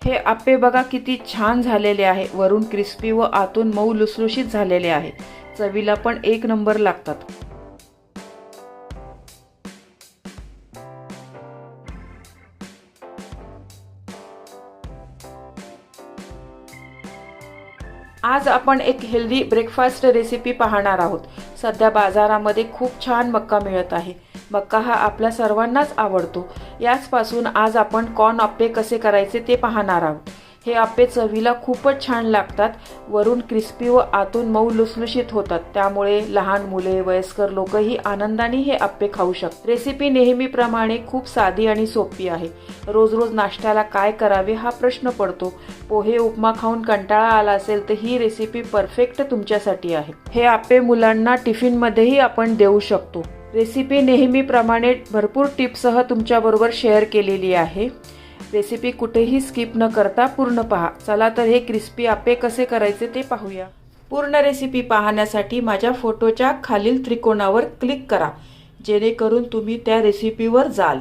हे आप्पे बघा किती छान झालेले आहे। वरून क्रिस्पी व आतून मऊ लुसलुशीत झालेले आहे। चवीला पण एक नंबर लागतात। आज आपण एक हेल्दी ब्रेकफास्ट रेसिपी पाहणार आहोत। सध्या बाजारामध्ये खूप छान मक्का मिळत आहे। मक्का हा आपल्या सर्वांनाच आवडतो। याचपासून आज आपण कॉर्न आप्पे कसे करायचे ते पाहणार आहोत। हे आप्पे चवीला खूपच छान लागतात। वरून क्रिस्पी व आतून मऊ लुसलुशीत होतात। त्यामुळे लहान मुले, वयस्कर लोकही आनंदाने हे आप्पे खाऊ शकतात। रेसिपी नेहमीप्रमाणे खूप साधी आणि सोपी आहे। रोज रोज नाश्त्याला काय करावे हा प्रश्न पडतो। पोहे, उपमा खाऊन कंटाळा आला असेल तर ही रेसिपी परफेक्ट तुमच्यासाठी आहे। हे आप्पे मुलांना टिफिनमध्येही आपण देऊ शकतो। रेसिपी नेहमीप्रमाणे भरपूर टिप्ससह तुमच्याबरोबर शेअर केलेली आहे। रेसिपी कुठेही स्किप न करता पूर्ण पहा। चला तर हे क्रिस्पी आप्पे कसे करायचे ते पाहूया। पूर्ण रेसिपी पाहण्यासाठी माझ्या फोटोच्या खालील त्रिकोणावर क्लिक करा, जेणेकरून तुम्ही त्या रेसिपीवर जाल।